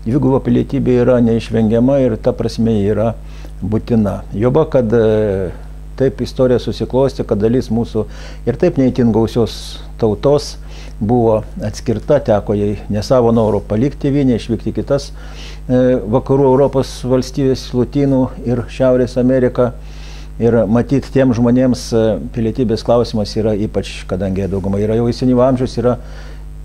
dviguba pilietybė yra neišvengiama ir ta prasme yra būtina. Joba, kad taip istorija susiklosti, kad dalis mūsų ir taip neįtin gausios tautos buvo atskirta, teko jai ne savo norų palikti tėvynę, išvykti kitas vakarų Europos valstybės, Lotynų ir Šiaurės Ameriką. Ir matyti tiem žmonėms pilietybės klausimas yra ypač, kadangi dauguma yra jau senyvo amžiaus, yra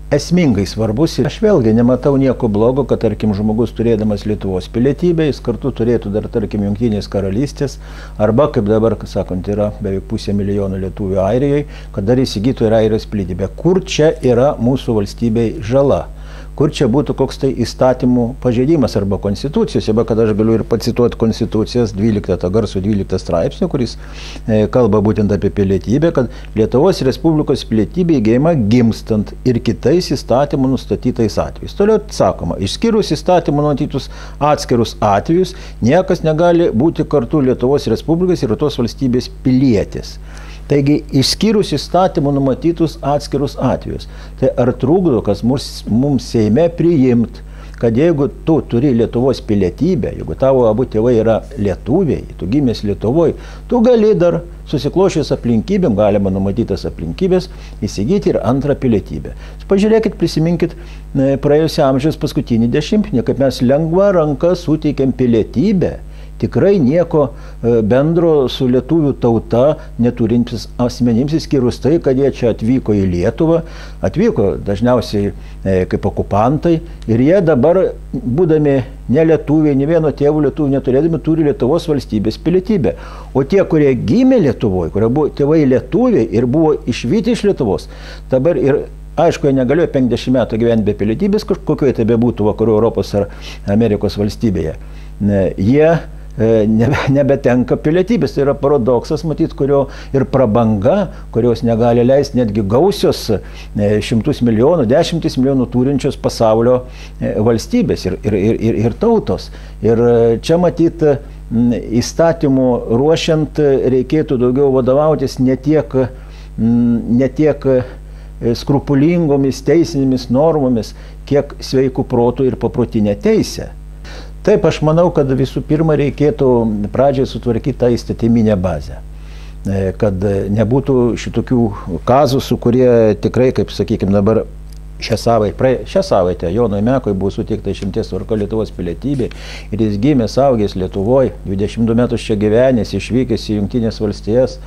esmingai svarbus. Ir aš vėlgi nematau nieko blogo, kad, tarkim, žmogus turėdamas Lietuvos pilietybę, jis kartu turėtų dar, tarkim, Jungtinės karalystės, arba, kaip dabar, sakant, yra beveik 500 000 lietuvių Airijoje, kad dar įsigytų ir Airijos pilietybę. Kur čia yra mūsų valstybei žala? Kur čia būtų koks tai įstatymų pažeidimas arba konstitucijos, arba kad aš galiu ir pacituoti konstitucijos 12 straipsnį, kuris kalba būtent apie pilietybę, kad Lietuvos Respublikos pilietybė įgyjama gimstant ir kitais įstatymų nustatytais atvejais. Toliau sakoma, išskyrus įstatymų numatytus atskirus atvejus, niekas negali būti kartu Lietuvos Respublikos ir tos valstybės pilietis. Taigi, išskyrus įstatymų numatytus atskirus atvejus. Tai ar trukdo, kas mums Seime priimt, kad jeigu tu turi Lietuvos pilietybę, jeigu tavo abu tėvai yra lietuviai, tu gimęs Lietuvoje, tu gali dar susiklošius aplinkybėm, galima numatytas aplinkybės, įsigyti ir antrą pilietybę. Pažiūrėkit, prisiminkit praėjusio amžiaus paskutinį dešimtmetį, kaip mes lengva ranka suteikėm pilietybę, tikrai nieko bendro su lietuvių tauta neturintys asmenims, išskyrus tai, kad jie čia atvyko į Lietuvą, atvyko dažniausiai kaip okupantai ir jie dabar, būdami ne lietuviai, ne vieno tėvų lietuvių neturėdami, turi Lietuvos valstybės pilietybę. O tie, kurie gimė Lietuvoje, kurie buvo tėvai lietuviai ir buvo išvyti iš Lietuvos, dabar ir aišku, jie negalėjo 50 metų gyventi be pilietybės, kokioje tai bebūtų vakarų Europos ar Amerikos valstybėje. Jie nebetenka pilietybės. Tai yra paradoksas, matyt, kurio ir prabanga, kurios negali leisti netgi gausios šimtus milijonų, 10 milijonų turinčios pasaulio valstybės ir tautos. Ir čia matyt, įstatymų ruošiant reikėtų daugiau vadovautis ne tiek skrupulingomis teisinėmis normomis, kiek sveikų protų ir paprotinę teisę. Taip, aš manau, kad visų pirma reikėtų pradžiai sutvarkyti tą įstatyminę bazę, kad nebūtų šitokių kazusų, kurie tikrai, kaip sakykime, dabar šią savaitę Jonui Mekui buvo suteikta išimties tvarka Lietuvos pilietybė ir jis gimė, augęs Lietuvoje, 22 metus čia gyvenęs, išvykęs į Jungtinės valstijas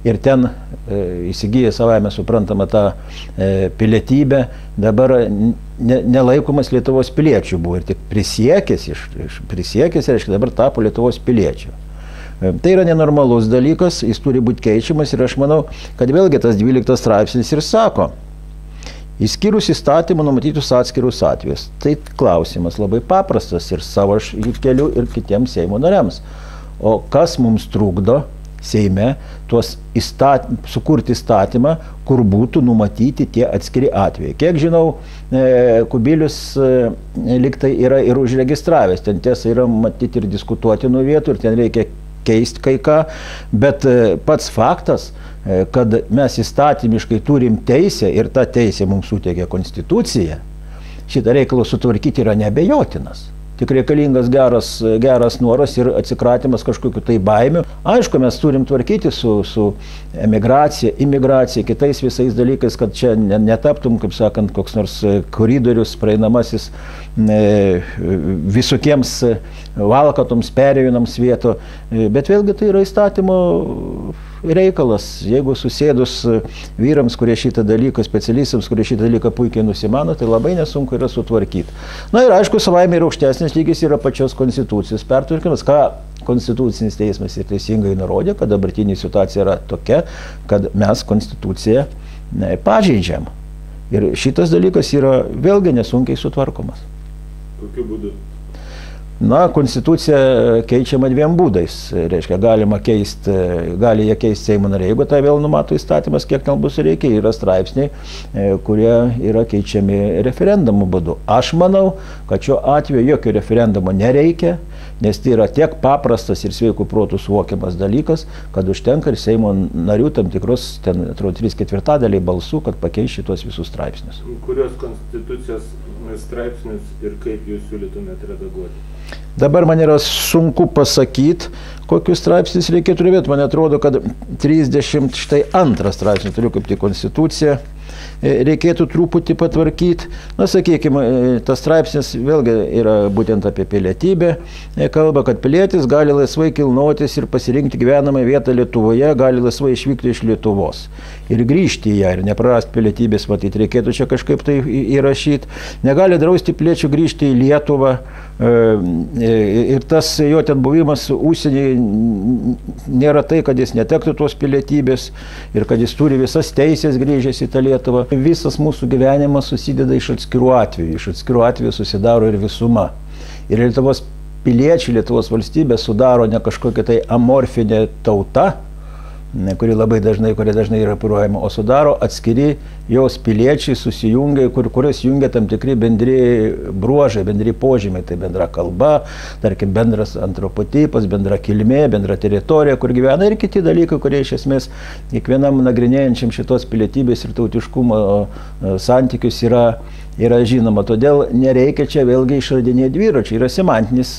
ir ten įsigyjė savaime suprantama tą pilietybę, dabar nelaikomas Lietuvos piliečių buvo ir tik prisiekęs, reiškia, dabar tapo Lietuvos piliečių. Tai yra nenormalus dalykas, jis turi būti keičiamas ir aš manau, kad vėlgi tas 12 straipsnis ir sako, išskyrus įstatymų numatytus atskirus atvejus. Tai klausimas labai paprastas ir savo aš keliu ir kitiems Seimo nariams. O kas mums trukdo Seime sukurti įstatymą, kur būtų numatyti tie atskiri atvejai. Kiek žinau, Kubilius liktai yra ir užregistravęs. Ten tiesa yra matyti ir diskutuotinų vietų ir ten reikia keisti kai ką, bet pats faktas, kad mes įstatymiškai turim teisę ir ta teisė mums suteikia konstitucija, šitą reikalą sutvarkyti yra neabejotinas. Tik reikalingas geras noras ir atsikratymas kažkokiu tai baimių. Aišku, mes turim tvarkyti su emigracija, imigracija, kitais visais dalykais, kad čia netaptum, kaip sakant, koks nors koridorius praeinamasis visokiems valkatoms, perėjūnams vieto. Bet vėlgi tai yra įstatymo reikalas. Jeigu susėdus vyrams, kurie šitą dalyką, specialistams, kurie šitą dalyką puikiai nusimano, tai labai nesunku yra sutvarkyti. Na ir aišku, savaime ir aukštesnis lygis yra pačios konstitucijos pertvarkymas, ką Konstitucinis teismas ir teisingai nurodė, kad dabartinė situacija yra tokia, kad mes konstituciją pažeidžiam. Ir šitas dalykas yra vėlgi nesunkiai sutvarkomas. Kokiu būdu? Na, konstitucija keičiama dviem būdais. Reiškia, gali ją keisti Seimo nariai, jeigu tai vėl numato įstatymas, kiek ten bus reikia, yra straipsniai, kurie yra keičiami referendumo būdu. Aš manau, kad šiuo atveju jokio referendumo nereikia, nes tai yra tiek paprastas ir sveikų protų suvokiamas dalykas, kad užtenka ir Seimo narių tam tikros, ten atrodo, 3/4 balsų, kad pakeisti šitos visus straipsnius. Kurios konstitucijos siūlytumėt straipsnius ir kaip jūs siūlytumėt redaguoti? Dabar man yra sunku pasakyti, kokius straipsnius reikėtų turėti. Man atrodo, kad 32 straipsnį turiu kaip tik konstituciją. Reikėtų truputį patvarkyti. Na, sakykime, tas straipsnis vėlgi yra būtent apie pilietybę. Kalba, kad pilietis gali laisvai kilnotis ir pasirinkti gyvenamą vietą Lietuvoje, gali laisvai išvykti iš Lietuvos ir grįžti į ją ir neprarasti pilietybės, matyti, reikėtų čia kažkaip tai įrašyti. Negali drausti piliečių grįžti į Lietuvą ir tas jo ten buvimas užsienį nėra tai, kad jis netektų tos pilietybės ir kad jis turi visas teisės grįžęs į tą Lietuvą. Visas mūsų gyvenimas susideda iš atskirų atvejų. Iš atskirų atvejų susidaro ir visuma. Ir Lietuvos piliečiai, Lietuvos valstybė sudaro ne kažkokia tai amorfinė tauta, kuri dažnai yra operuojama, o sudaro atskiri jos piliečiai susijungia, kurios jungia tam tikri bendri bruožai, bendri požymiai, tai bendra kalba, tarkim, bendras antropotipas, bendra kilmė, bendra teritorija, kur gyvena ir kiti dalykai, kurie iš esmės kiekvienam nagrinėjančiam šitos pilietybės ir tautiškumo santykius yra žinoma. Todėl nereikia čia vėlgi išradinėti dviračių. Yra semantinis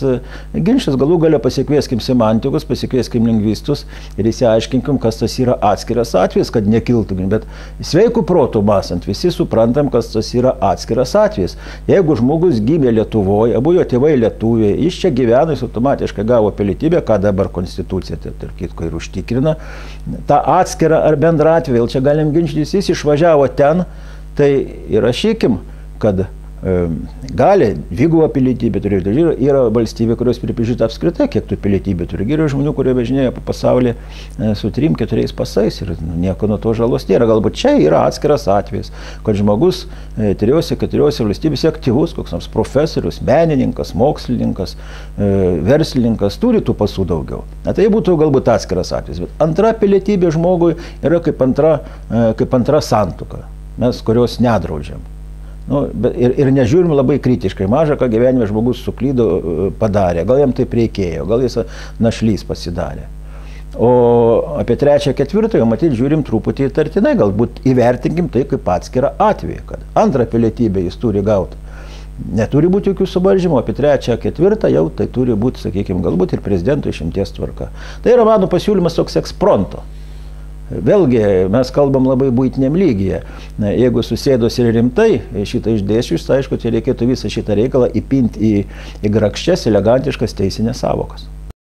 ginčas, galų gale pasikvieskim semantikus, pasikvieskim lingvistus ir įsiaiškinkim, kas tas yra atskiras atvejis, kad nekiltų. Bet sveikų protų mąstant, visi suprantam, kas tas yra atskiras atvejis. Jeigu žmogus gimė Lietuvoje, abu jo tėvai lietuviai, jis čia gyvena, jis automatiškai gavo pilietybę, ką dabar konstitucija, tarp kitko, ir užtikrina. Ta atskira ar bendra atvejai, čia galim ginčytis, jis išvažiavo ten, tai įrašykim, kad gali dvigubą pilietybę turėti. Yra valstybė, kurios pripažįsta apskritai, kiek tų pilietybė turi. Yra žmonių, kurie važinėja po pasaulį su 3-4 pasais ir nieko nuo to žalos nėra. Galbūt čia yra atskiras atvejis, kad žmogus 3-4 valstybėse aktyvus, koks nors profesorius, menininkas, mokslininkas, verslininkas, turi tų pasų daugiau. Na, tai būtų galbūt atskiras atvejis. Bet antra pilietybė žmogui yra kaip antra santuoka, mes kurios nedraudžiam. Nu, ir nežiūrim labai kritiškai, maža, ką gyvenime žmogus suklydo, padarė, gal jam taip reikėjo, gal jis našlys pasidarė. O apie 3-4 matyti žiūrim truputį įtartinai, galbūt įvertinkim tai kaip atskirą atvejį, kad antrą pilietybę jis turi gauti. Neturi būti jokių suvaržymų, apie 3-4 jau tai turi būti, sakykime, galbūt ir prezidento išimties tvarka. Tai yra mano pasiūlymas toks ekspronto. Vėlgi, mes kalbam labai buitiniam lygyje. Jeigu susėdus ir rimtai šitą išdėsčius, tai aišku, čia reikėtų visą šitą reikalą įpinti į grakščias, elegantiškas teisinės savokas.